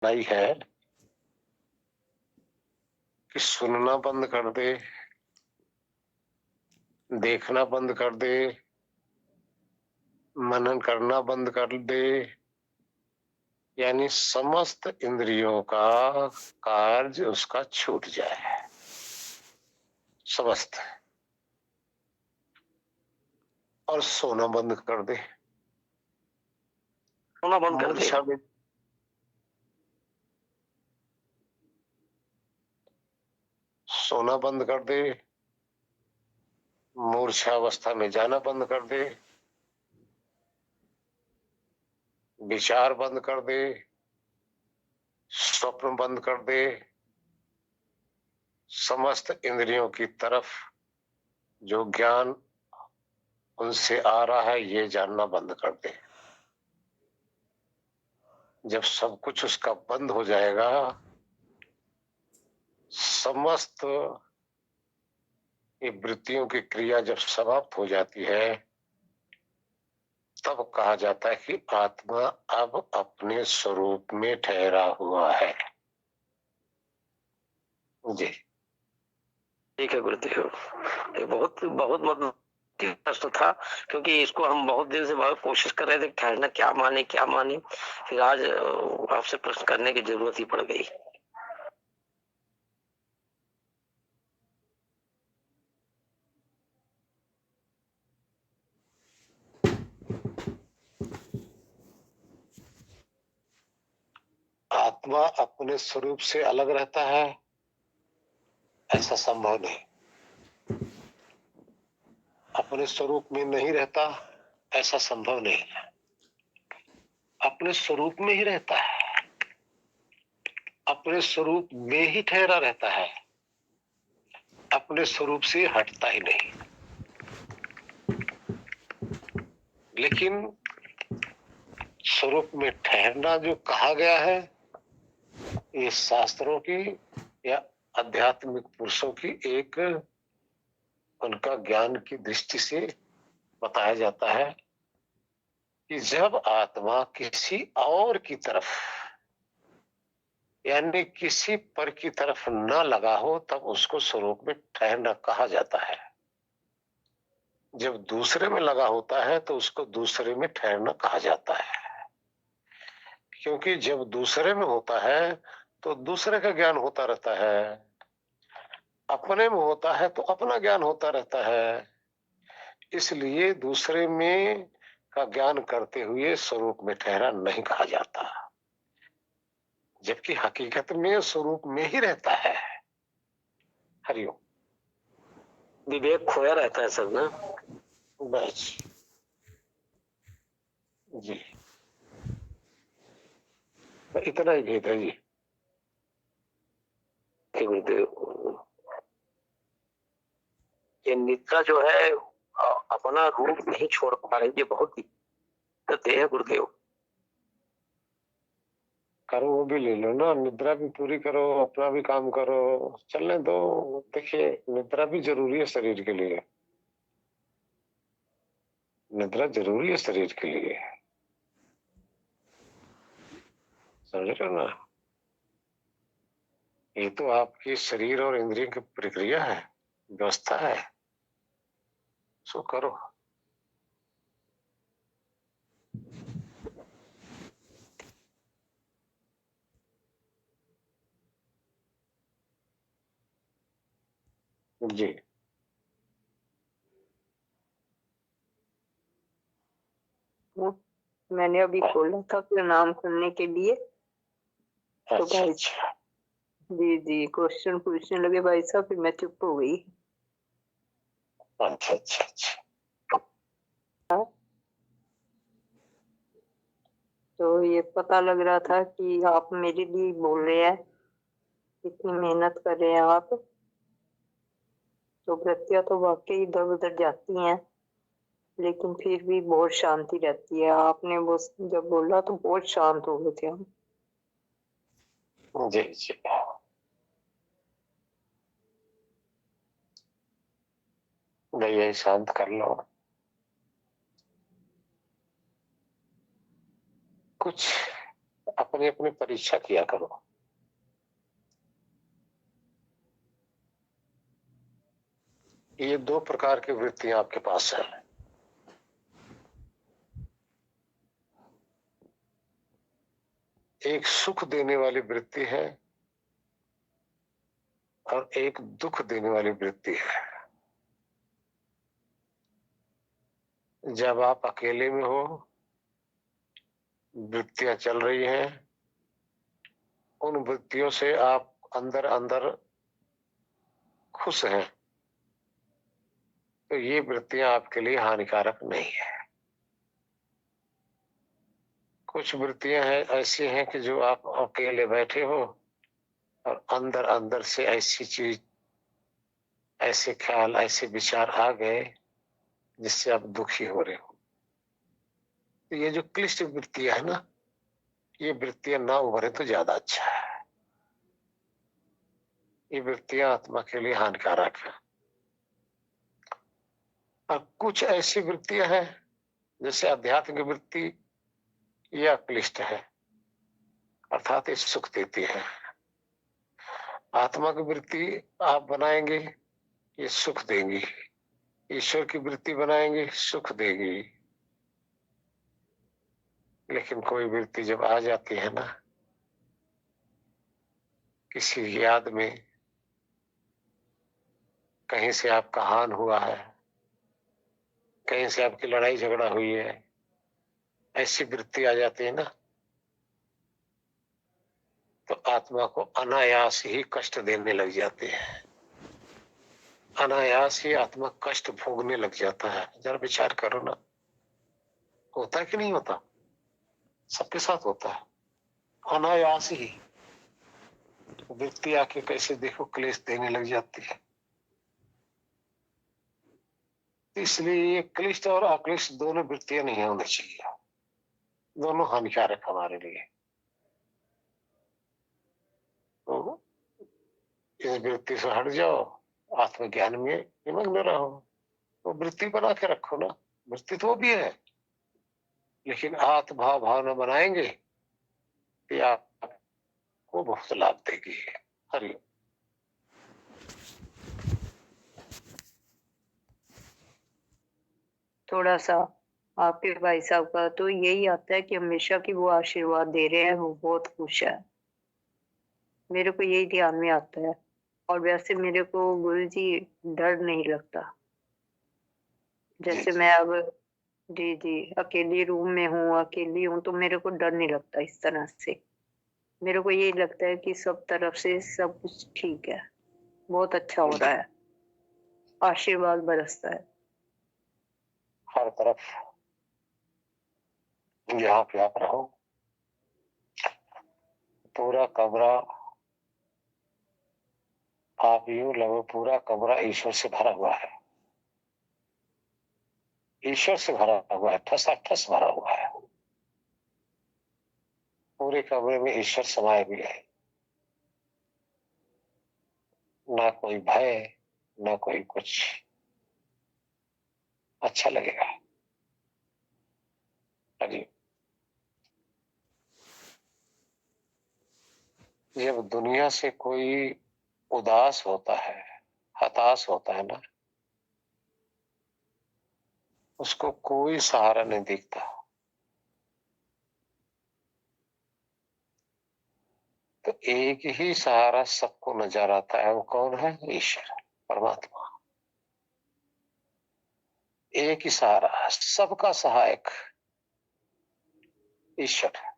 नहीं है कि सुनना बंद कर दे, देखना बंद कर दे, मनन करना बंद कर दे, यानी समस्त इंद्रियों का कार्य उसका छूट जाए, समस्त, और सोना बंद कर दे। सोना बंद कर दे। मूर्छा में सोना बंद कर दे, मूर्छा अवस्था में जाना बंद कर दे, विचार बंद कर दे, स्वप्न बंद कर दे, समस्त इंद्रियों की तरफ जो ज्ञान उनसे आ रहा है ये जानना बंद कर दे। जब सब कुछ उसका बंद हो जाएगा, समस्त ये वृत्तियों की क्रिया जब समाप्त हो जाती है, तब कहा जाता है कि आत्मा अब अपने स्वरूप में ठहरा हुआ है। जी ठीक है गुरुदेव, ये बहुत बहुत मतलब प्रश्न था, क्योंकि इसको हम बहुत दिन से बहुत कोशिश कर रहे थे, ठहरना क्या माने क्या माने, फिर आज आपसे प्रश्न करने की जरूरत ही पड़ गई। आत्मा अपने स्वरूप से अलग रहता है, ऐसा संभव नहीं। अपने स्वरूप में नहीं रहता, ऐसा संभव नहीं है। अपने स्वरूप में ही रहता है, अपने स्वरूप में ही ठहरा रहता है, अपने स्वरूप से हटता ही नहीं। लेकिन स्वरूप में ठहरना जो कहा गया है, ये शास्त्रों की या आध्यात्मिक पुरुषों की एक उनका ज्ञान की दृष्टि से बताया जाता है कि जब आत्मा किसी और की तरफ यानी किसी पर की तरफ न लगा हो, तब उसको स्वरूप में ठहरना कहा जाता है। जब दूसरे में लगा होता है तो उसको दूसरे में ठहरना कहा जाता है, क्योंकि जब दूसरे में होता है तो दूसरे का ज्ञान होता रहता है, अपने में होता है तो अपना ज्ञान होता रहता है। इसलिए दूसरे में का ज्ञान करते हुए स्वरूप में ठहरा नहीं कहा जाता, जबकि हकीकत में स्वरूप में ही रहता है। हरिओम। विवेक खोया रहता है सब ना। बस जी, इतना ही भेद है जी। गुरुदेव, ये निद्रा जो है अपना रूप नहीं छोड़ पा रही, ये बहुत दिक्कत है गुरुदेव। करो वो भी ले लो ना, निद्रा भी पूरी करो, अपना भी काम करो, चलने दो। देखिए निद्रा भी जरूरी है शरीर के लिए, निद्रा जरूरी है शरीर के लिए, समझ रहे हो ना। ये तो आपकी शरीर और इंद्रिय की प्रक्रिया है, व्यवस्था है, सो करो। जी मैंने अभी खोला था फिर नाम सुनने के लिए, तो अच्छा भाई अच्छा जी जी क्वेश्चन पूछने लगे भाई साहब, फिर मैं चुप हो गई। अच्छा अच्छा अच्छा। तो ये पता लग रहा था कि आप मेरे लिए बोल रहे हैं, इतनी मेहनत कर रहे हैं आप, तो वृत्तियां तो वाकई इधर उधर जाती हैं, लेकिन फिर भी बहुत शांति रहती है। आपने वो जब बोला तो बहुत शांत हो गए थे हम। जी जी भैया शांत कर लो। कुछ अपनी अपनी परीक्षा किया करो। ये दो प्रकार की वृत्तियां आपके पास है। एक सुख देने वाली वृत्ति है और एक दुख देने वाली वृत्ति है। जब आप अकेले में हो, वृत्तियां चल रही हैं, उन वृत्तियों से आप अंदर अंदर खुश हैं, तो ये वृत्तियां आपके लिए हानिकारक नहीं है। कुछ वृत्तियां हैं ऐसी हैं कि जो आप अकेले बैठे हो और अंदर अंदर से ऐसी चीज, ऐसे ख्याल, ऐसे विचार आ गए जिससे आप दुखी हो रहे हो। तो ये जो क्लिष्ट वृत्तियां है ना, ये वृत्तियां ना उभरे तो ज्यादा अच्छा है। ये वृत्तियां आत्मा के लिए हानिकारक है। और कुछ ऐसी वृत्तियां हैं जैसे आध्यात्मिक वृत्ति, यह क्लिष्ट है, अर्थात ये सुख देती है। आत्मा की वृत्ति आप बनाएंगे, ये सुख देंगी। ईश्वर की वृत्ति बनाएंगे, सुख देगी। लेकिन कोई वृत्ति जब आ जाती है ना, किसी याद में कहीं से आपका हान हुआ है, कहीं से आपकी लड़ाई झगड़ा हुई है, ऐसी वृत्ति आ जाती है ना, तो आत्मा को अनायास ही कष्ट देने लग जाते हैं। अनायास ही आत्मा कष्ट भोगने लग जाता है। जरा विचार करो ना, होता है कि नहीं होता? सबके साथ होता है। अनायास ही वृत्ति आके कैसे देखो क्लेश देने लग जाती है। इसलिए ये क्लिष्ट और अक्लिष्ट दोनों वृत्तियां नहीं होनी चाहिए। दोनों हानिकारक हमारे लिए। तो इस वृत्ति से हट जाओ, आत्मज्ञान में निमग्न रहो। तो वृत्ति बना के रखो ना, वृत्ति तो वो भी है, लेकिन आत्म भावना बनाएंगे तो आपको बहुत लाभ देगी। हरि थोड़ा सा आपके भाई साहब का तो यही आता है कि हमेशा की वो आशीर्वाद दे रहे हैं, वो बहुत खुश है। मेरे को यही ध्यान में आता है। और वैसे मेरे को गुरु जी डर नहीं लगता। जैसे मैं अब जी जी अकेली रूम में हूँ, अकेली हूँ, तो मेरे को डर नहीं लगता इस तरह से। मेरे को यही लगता है कि सब तरफ से सब कुछ ठीक है, बहुत अच्छा हो रहा है, आशीर्वाद बरसता है। हर तरफ जहाँ पे आप रहो, पूरा कमरा, आप यूं लगो पूरा कमरा ईश्वर से भरा हुआ है। ईश्वर से भरा हुआ है, ठसाठस भरा हुआ है। पूरे कमरे में ईश्वर समाये हुए है। ना कोई भय, ना कोई कुछ। अच्छा लगेगा। अजी जब दुनिया से कोई उदास होता है, हताश होता है ना, उसको कोई सहारा नहीं दिखता। तो एक ही सहारा सबको नजर आता है, वो कौन है? ईश्वर, परमात्मा। एक ही सहारा, सबका सहायक ईश्वर।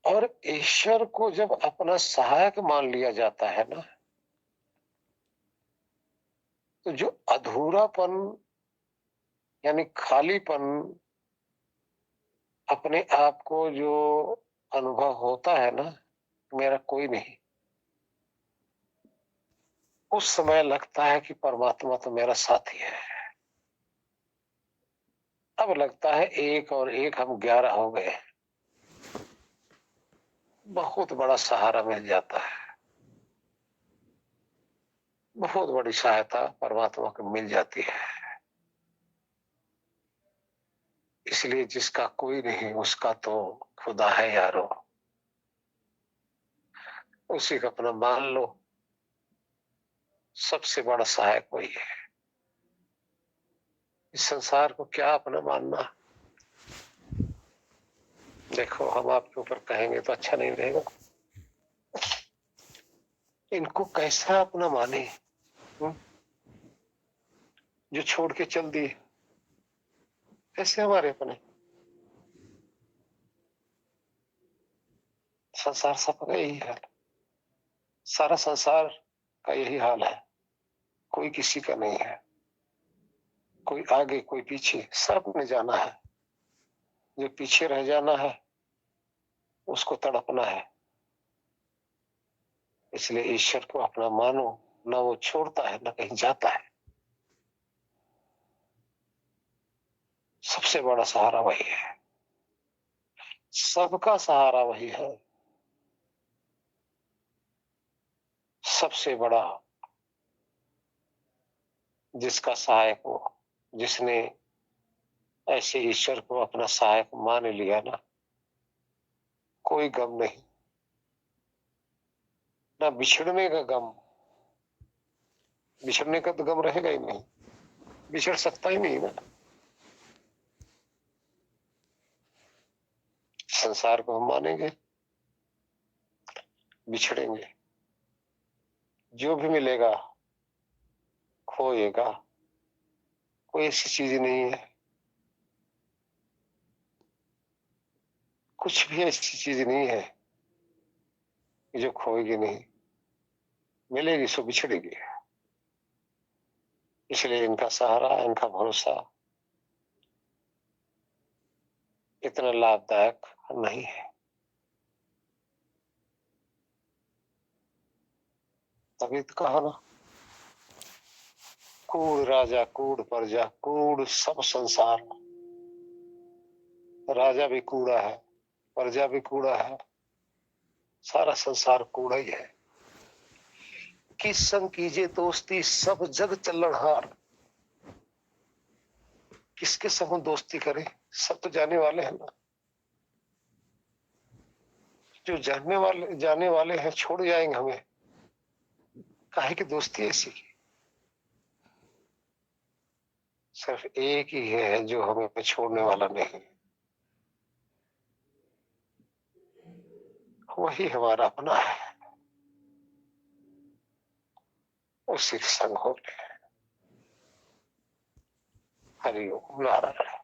और ईश्वर को जब अपना सहायक मान लिया जाता है ना, तो जो अधूरापन यानी खालीपन अपने आप को जो अनुभव होता है ना, मेरा कोई नहीं, उस समय लगता है कि परमात्मा तो मेरा साथी है। अब लगता है एक और एक हम 11 हो गए। बहुत बड़ा सहारा मिल जाता है, बहुत बड़ी सहायता परमात्मा को मिल जाती है। इसलिए जिसका कोई नहीं उसका तो खुदा है यारो, उसी को अपना मान लो। सबसे बड़ा सहायक वही है। इस संसार को क्या अपना मानना। देखो हम आपके ऊपर कहेंगे तो अच्छा नहीं रहेगा। इनको कैसा अपना माने, जो छोड़ के चल दिए, कैसे हमारे अपने। संसार सबका यही हाल, सारा संसार का यही हाल है। कोई किसी का नहीं है, कोई आगे कोई पीछे, सब ने जाना है। जो पीछे रह जाना है उसको तड़पना है। इसलिए ईश्वर को अपना मानो, ना वो छोड़ता है ना कहीं जाता है। सबसे बड़ा सहारा वही है, सबका सहारा वही है। सबसे बड़ा जिसका सहायक हो, जिसने ऐसे ईश्वर को अपना सहायक मान लिया ना, कोई गम नहीं, ना बिछड़ने का गम। बिछड़ने का तो गम रहेगा ही नहीं, बिछड़ सकता ही नहीं ना। संसार को हम मानेंगे, बिछड़ेंगे, जो भी मिलेगा खोएगा। कोई ऐसी चीज नहीं है, कुछ भी ऐसी चीज नहीं है जो खोएगी नहीं, मिलेगी सो बिछड़ेगी। इसलिए इनका सहारा, इनका भरोसा इतना लाभदायक नहीं है। तभी तो कहा ना, कूड़ राजा कूड़ प्रजा, कूड़ सब संसार। राजा भी कूड़ा है, प्रजा भी कूड़ा है, सारा संसार कूड़ा ही है। किस संग कीजिए दोस्ती, सब जग चलनहार। किसके संग हम दोस्ती करें, सब तो जाने वाले हैं ना। जो जाने वाले हैं छोड़ जाएंगे हमें। काहे की दोस्ती ऐसी। सिर्फ एक ही है जो हमें छोड़ने वाला नहीं, वही हमारा अपना है। उसी के संग हो। हरिओम नारायण।